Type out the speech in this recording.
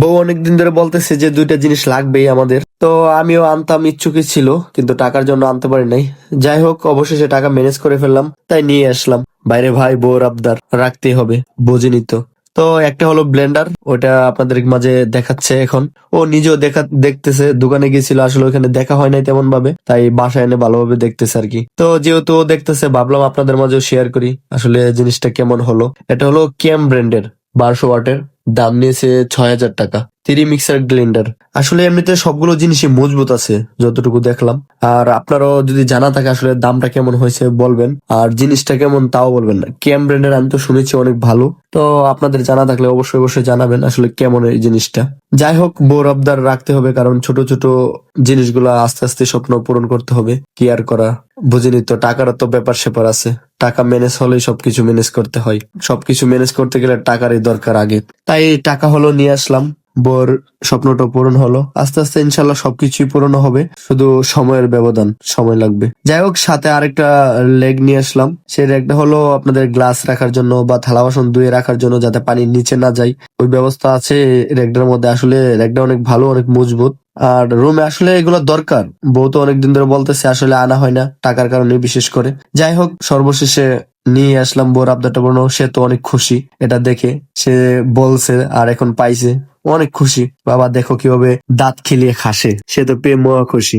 বউ অনেকদিন ধরে বলতেছে যে দুইটা জিনিস লাগবেই আমাদের, তো আমিও আনতাম ইচ্ছুকই ছিল, কিন্তু টাকার জন্য আনতে পারি নাই। যাই হোক, অবশেষে টাকা ম্যানেজ করে ফেললাম, তাই নিয়ে আসলাম। বাইরে ভাই বউর আবদার রাখতেই হবে, বোঝেনি তো। তো একটা হলো ব্লেন্ডার, ওটা আপনাদের মাঝে দেখাচ্ছে এখন। ও নিজেও দেখতেছে, দোকানে গিয়েছিল আসলে, ওখানে দেখা হয় নাই তেমন ভাবে, তাই বাসায় এনে ভালোভাবে দেখতেছে আর কি। তো যেহেতু ও দেখতেছে, ভাবলাম আপনাদের মাঝেও শেয়ার করি আসলে জিনিসটা কেমন হলো। এটা হলো ক্যাম ব্র্যান্ডের 1200 ওয়াটের, দাম নিয়েছে 6000 টাকা। 3 মিক্সার গ্রাইন্ডার। আসলে এমনিতে সবগুলো জিনিসই মজবুত আছে যতটুকু দেখলাম। আর আপনারও যদি জানা থাকে আসলে দামটা কেমন হয়েছে বলবেন, আর জিনিসটা কেমন তাও বলবেন। না ক্যাম ব্র্যান্ডের আমি তো শুনেছি অনেক ভালো, তো আপনাদের জানা থাকলে অবশ্যই অবশ্যই জানাবেন আসলে কেমন এই জিনিসটা। যাই হোক, বউর আবদার রাখতে হবে, কারণ ছোট ছোট জিনিসগুলো আস্তে আস্তে স্বপ্ন পূরণ করতে হবে। কি আর করা, বুঝিনি তো, টাকারও তো ব্যাপার স্যাপার আছে। টাকা ম্যানেজ হলেই সবকিছু ম্যানেজ করতে হয়, সবকিছু ম্যানেজ করতে গেলে টাকারই দরকার আগে। তাই টাকা হলো নিয়ে আসলাম, বোর স্বপ্নটা পূরণ হলো। আস্তে আস্তে ইনশাল্লাহ সবকিছুই পূরণ হবে, শুধু সময়ের ব্যবধান, সময় লাগবে। যাই হোক, সাথে আরেকটা লেগ নিয়ে আসলাম। সেই লেগটা হলো আপনাদের গ্লাস রাখার জন্য বা থালা বাসন ধুয়ে রাখার জন্য, যাতে পানি নিচে না যায়, ওই ব্যবস্থা আছে রেকটার মধ্যে। আসলে রেকটা অনেক ভালো, অনেক মজবুত। আর রুমে আসলে এগুলো দরকার, বউ তো অনেকদিন ধরে বলতেছে, আসলে আনা হয় না টাকার কারণে বিশেষ করে। যাই হোক, সর্বশেষে নিয়ে আসলাম। বোর আবদারটা পূর্ণ, সে তো অনেক খুশি এটা দেখে। সে বলছে আর এখন পাইছে, অনেক খুশি। বাবা দেখো কিভাবে দাঁত খিলিয়ে খাসে, সে তো পেয়ে মহা খুশি।